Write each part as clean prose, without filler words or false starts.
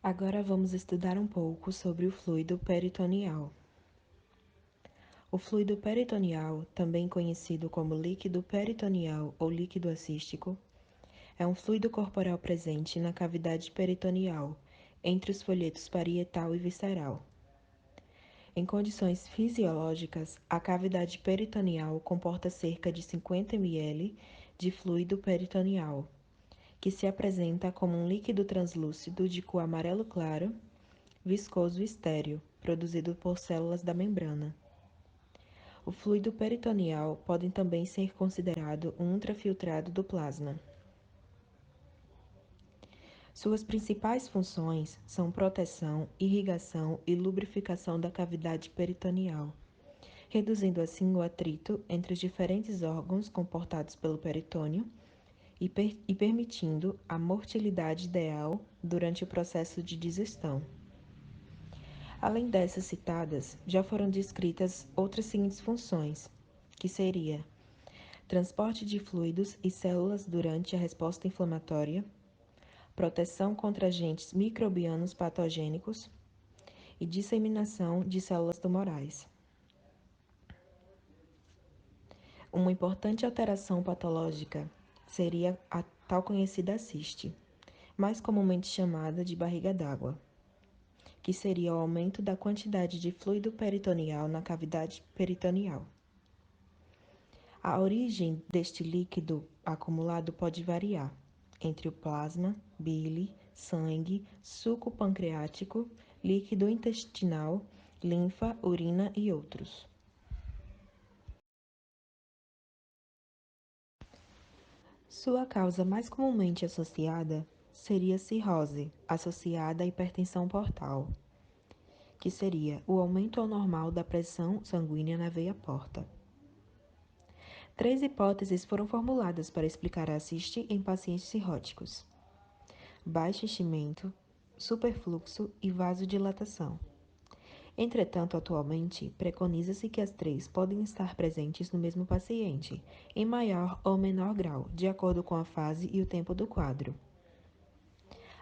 Agora vamos estudar um pouco sobre o fluido peritoneal. O fluido peritoneal, também conhecido como líquido peritoneal ou líquido assístico, é um fluido corporal presente na cavidade peritoneal, entre os folhetos parietal e visceral. Em condições fisiológicas, a cavidade peritoneal comporta cerca de 50 ml de fluido peritoneal, que se apresenta como um líquido translúcido de cor amarelo claro, viscoso e estéril, produzido por células da membrana. O fluido peritoneal pode também ser considerado um ultrafiltrado do plasma. Suas principais funções são proteção, irrigação e lubrificação da cavidade peritoneal, reduzindo assim o atrito entre os diferentes órgãos comportados pelo peritônio e permitindo a motilidade ideal durante o processo de digestão. Além dessas citadas, já foram descritas outras seguintes funções, que seria transporte de fluidos e células durante a resposta inflamatória, proteção contra agentes microbianos patogênicos e disseminação de células tumorais. Uma importante alteração patológica seria a tal conhecida ciste, mais comumente chamada de barriga d'água, que seria o aumento da quantidade de fluido peritoneal na cavidade peritoneal. A origem deste líquido acumulado pode variar entre o plasma, bile, sangue, suco pancreático, líquido intestinal, linfa, urina e outros. Sua causa mais comumente associada seria cirrose, associada à hipertensão portal, que seria o aumento anormal da pressão sanguínea na veia porta. 3 hipóteses foram formuladas para explicar a ciste em pacientes cirróticos: baixo enchimento, superfluxo e vasodilatação. Entretanto, atualmente, preconiza-se que as 3 podem estar presentes no mesmo paciente, em maior ou menor grau, de acordo com a fase e o tempo do quadro.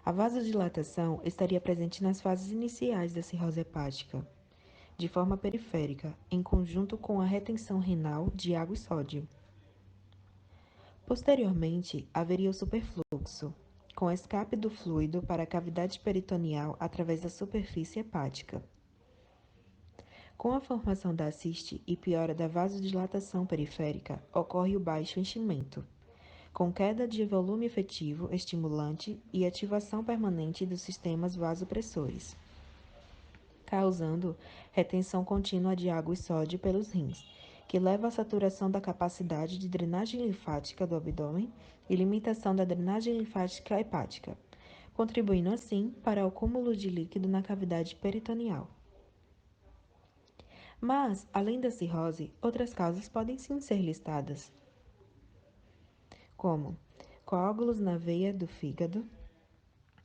A vasodilatação estaria presente nas fases iniciais da cirrose hepática, de forma periférica, em conjunto com a retenção renal de água e sódio. Posteriormente, haveria o superfluxo, com escape do fluido para a cavidade peritoneal através da superfície hepática. Com a formação da ciste e piora da vasodilatação periférica, ocorre o baixo enchimento, com queda de volume efetivo estimulante e ativação permanente dos sistemas vasopressores, causando retenção contínua de água e sódio pelos rins, que leva à saturação da capacidade de drenagem linfática do abdômen e limitação da drenagem linfática hepática, contribuindo assim para o acúmulo de líquido na cavidade peritoneal. Mas, além da cirrose, outras causas podem sim ser listadas, como coágulos na veia do fígado,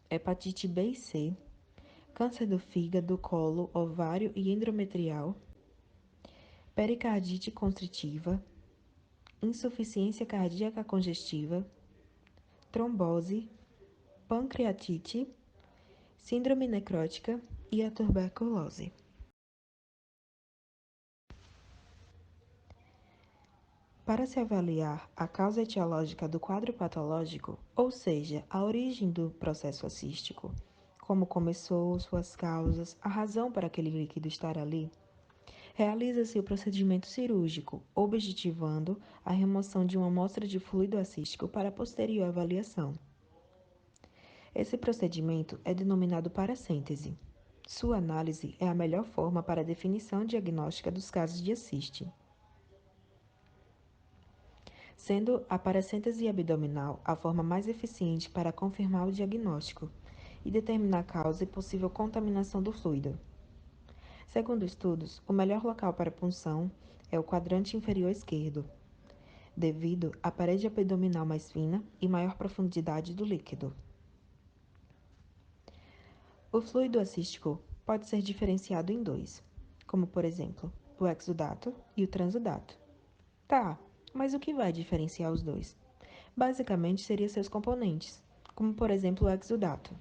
hepatite B e C, câncer do fígado, colo, ovário e endometrial, pericardite constritiva, insuficiência cardíaca congestiva, trombose, pancreatite, síndrome necrótica e a tuberculose. Para se avaliar a causa etiológica do quadro patológico, ou seja, a origem do processo assístico, como começou, suas causas, a razão para aquele líquido estar ali, realiza-se o procedimento cirúrgico, objetivando a remoção de uma amostra de fluido assístico para posterior avaliação. Esse procedimento é denominado parassíntese. Sua análise é a melhor forma para a definição diagnóstica dos casos de assiste, sendo a parassíntese abdominal a forma mais eficiente para confirmar o diagnóstico e determinar a causa e possível contaminação do fluido. Segundo estudos, o melhor local para punção é o quadrante inferior esquerdo, devido à parede abdominal mais fina e maior profundidade do líquido. O fluido assístico pode ser diferenciado em 2, como por exemplo, o exudato e o transudato. Tá, mas o que vai diferenciar os dois? Basicamente, seriam seus componentes, como por exemplo o exudato.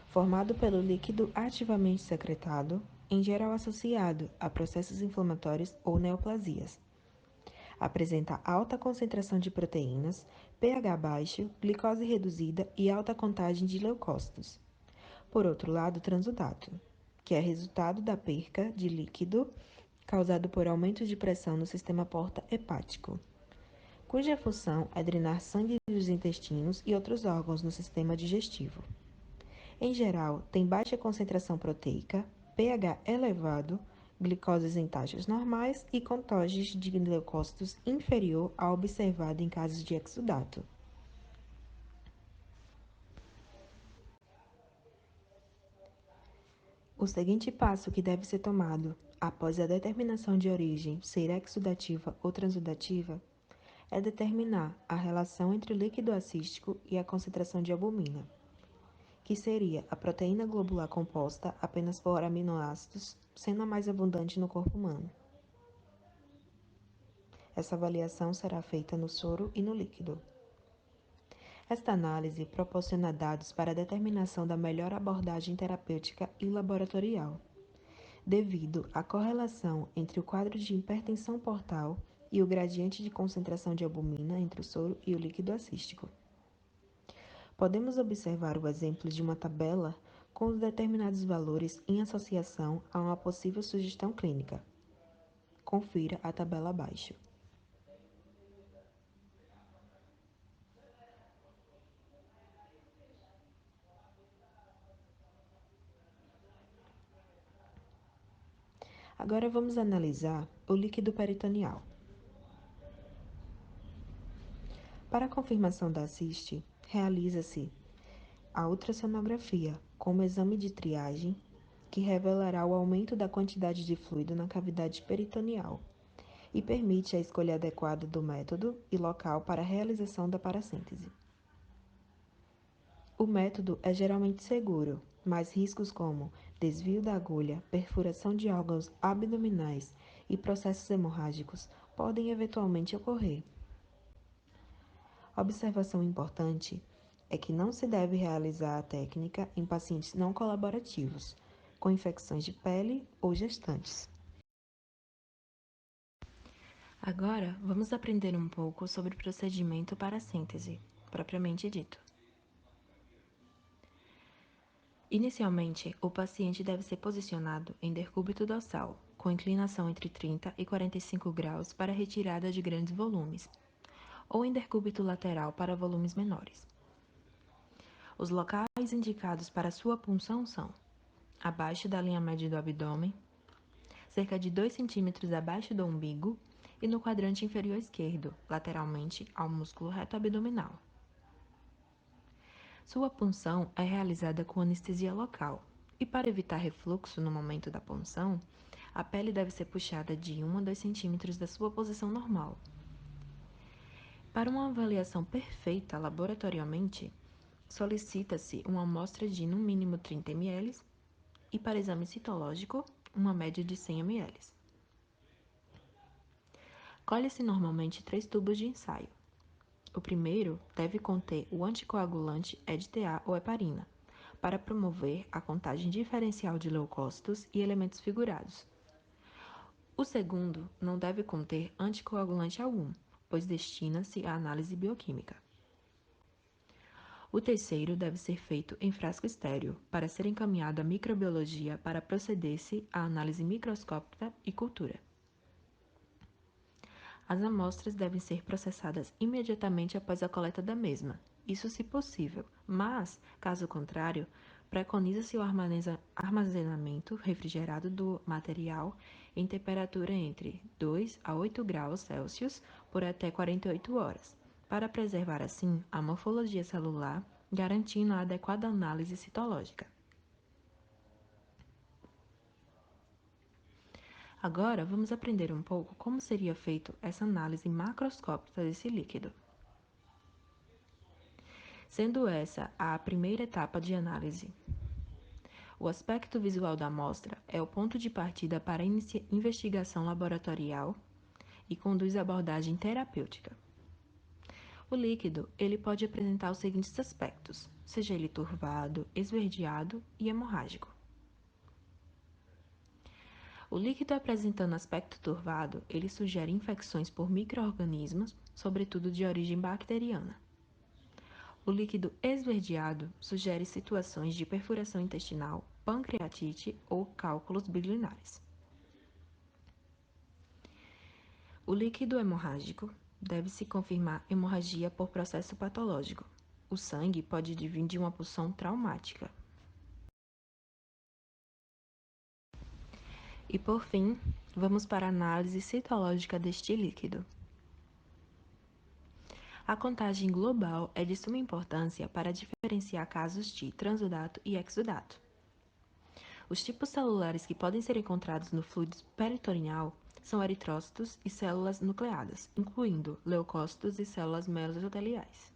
formado pelo líquido ativamente secretado, em geral associado a processos inflamatórios ou neoplasias. Apresenta alta concentração de proteínas, pH baixo, glicose reduzida e alta contagem de leucócitos. Por outro lado, transudato, que é resultado da perca de líquido causado por aumento de pressão no sistema porta-hepático, cuja função é drenar sangue dos intestinos e outros órgãos no sistema digestivo. Em geral, tem baixa concentração proteica, pH elevado, glicoses em taxas normais e contagem de leucócitos inferior ao observado em casos de exudato. O seguinte passo que deve ser tomado após a determinação de origem ser exudativa ou transudativa é determinar a relação entre o líquido acístico e a concentração de albumina, que seria a proteína globular composta apenas por aminoácidos, sendo a mais abundante no corpo humano. Essa avaliação será feita no soro e no líquido. Esta análise proporciona dados para a determinação da melhor abordagem terapêutica e laboratorial, devido à correlação entre o quadro de hipertensão portal e o gradiente de concentração de albumina entre o soro e o líquido acístico. Podemos observar o exemplo de uma tabela com os determinados valores em associação a uma possível sugestão clínica. Confira a tabela abaixo. Agora vamos analisar o líquido peritoneal. Para a confirmação da CIST, realiza-se a ultrassonografia como exame de triagem que revelará o aumento da quantidade de fluido na cavidade peritoneal e permite a escolha adequada do método e local para a realização da parassíntese. O método é geralmente seguro, mas riscos como desvio da agulha, perfuração de órgãos abdominais e processos hemorrágicos podem eventualmente ocorrer. Observação importante é que não se deve realizar a técnica em pacientes não colaborativos, com infecções de pele ou gestantes. Agora, vamos aprender um pouco sobre o procedimento para a síntese, propriamente dito. Inicialmente, o paciente deve ser posicionado em decúbito dorsal, com inclinação entre 30 e 45 graus para retirada de grandes volumes, ou em decúbito lateral para volumes menores. Os locais indicados para sua punção são abaixo da linha média do abdômen, cerca de 2 cm abaixo do umbigo e no quadrante inferior esquerdo, lateralmente ao músculo reto abdominal. Sua punção é realizada com anestesia local e, para evitar refluxo no momento da punção, a pele deve ser puxada de 1 a 2 cm da sua posição normal. Para uma avaliação perfeita laboratorialmente, solicita-se uma amostra de no mínimo 30 ml e, para exame citológico, uma média de 100 ml. Colhe-se normalmente 3 tubos de ensaio. O primeiro deve conter o anticoagulante EDTA ou heparina, para promover a contagem diferencial de leucócitos e elementos figurados. O segundo não deve conter anticoagulante algum, pois destina-se à análise bioquímica. O terceiro deve ser feito em frasco estéril, para ser encaminhado à microbiologia para proceder-se à análise microscópica e cultura. As amostras devem ser processadas imediatamente após a coleta da mesma, isso se possível, mas, caso contrário, preconiza-se o armazenamento refrigerado do material em temperatura entre 2 a 8 graus Celsius por até 48 horas, para preservar assim a morfologia celular, garantindo a adequada análise citológica. Agora, vamos aprender um pouco como seria feita essa análise macroscópica desse líquido. Sendo essa a primeira etapa de análise. O aspecto visual da amostra é o ponto de partida para a investigação laboratorial e conduz à abordagem terapêutica. O líquido, ele pode apresentar os seguintes aspectos, seja ele turvado, esverdeado e hemorrágico. O líquido apresentando aspecto turvado, ele sugere infecções por micro-organismos, sobretudo de origem bacteriana. O líquido esverdeado sugere situações de perfuração intestinal, pancreatite ou cálculos biliares. O líquido hemorrágico deve-se confirmar hemorragia por processo patológico. O sangue pode vir de uma pulsão traumática. E por fim, vamos para a análise citológica deste líquido. A contagem global é de suma importância para diferenciar casos de transudato e exudato. Os tipos celulares que podem ser encontrados no fluido peritoneal são eritrócitos e células nucleadas, incluindo leucócitos e células mesoteliais.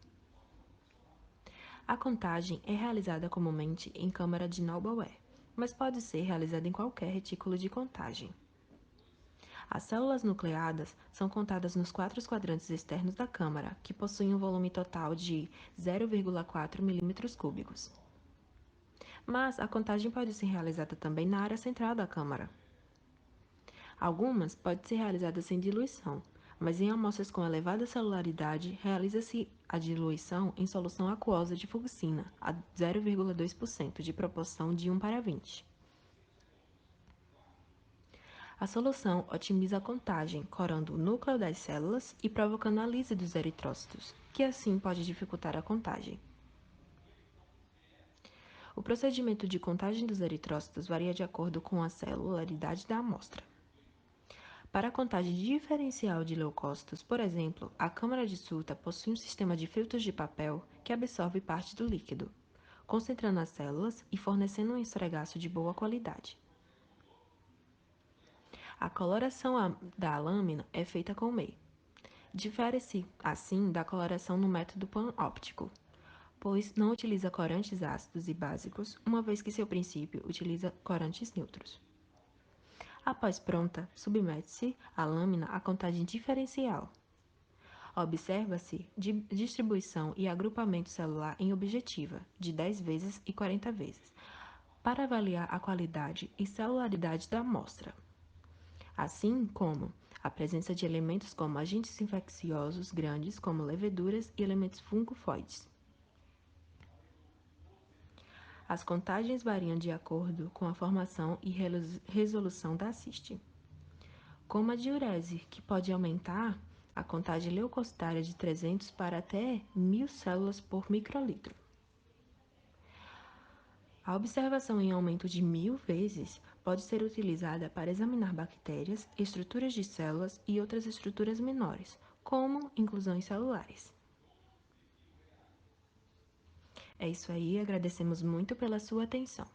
A contagem é realizada comumente em câmara de Naubaugh, mas pode ser realizada em qualquer retículo de contagem. As células nucleadas são contadas nos 4 quadrantes externos da câmara, que possuem um volume total de 0,4 milímetros cúbicos. Mas a contagem pode ser realizada também na área central da câmara. Algumas podem ser realizadas sem diluição, mas em amostras com elevada celularidade, realiza-se a diluição em solução aquosa de fucsina, a 0,2% de proporção de 1:20. A solução otimiza a contagem, corando o núcleo das células e provocando a lise dos eritrócitos, que assim pode dificultar a contagem. O procedimento de contagem dos eritrócitos varia de acordo com a celularidade da amostra. Para a contagem diferencial de leucócitos, por exemplo, a câmara de Sutter possui um sistema de filtros de papel que absorve parte do líquido, concentrando as células e fornecendo um esfregaço de boa qualidade. A coloração da lâmina é feita com MEI. Difere-se, assim, da coloração no método pan-óptico, pois não utiliza corantes ácidos e básicos, uma vez que seu princípio utiliza corantes neutros. Após pronta, submete-se a lâmina à contagem diferencial. Observa-se distribuição e agrupamento celular em objetiva, de 10 vezes e 40 vezes, para avaliar a qualidade e celularidade da amostra, assim como a presença de elementos como agentes infecciosos grandes, como leveduras e elementos fungofoides. As contagens variam de acordo com a formação e resolução da ciste, como a diurese, que pode aumentar a contagem leucocitária de 300 para até 1.000 células por microlitro. A observação em aumento de 1.000 vezes pode ser utilizada para examinar bactérias, estruturas de células e outras estruturas menores, como inclusões celulares. É isso aí, agradecemos muito pela sua atenção.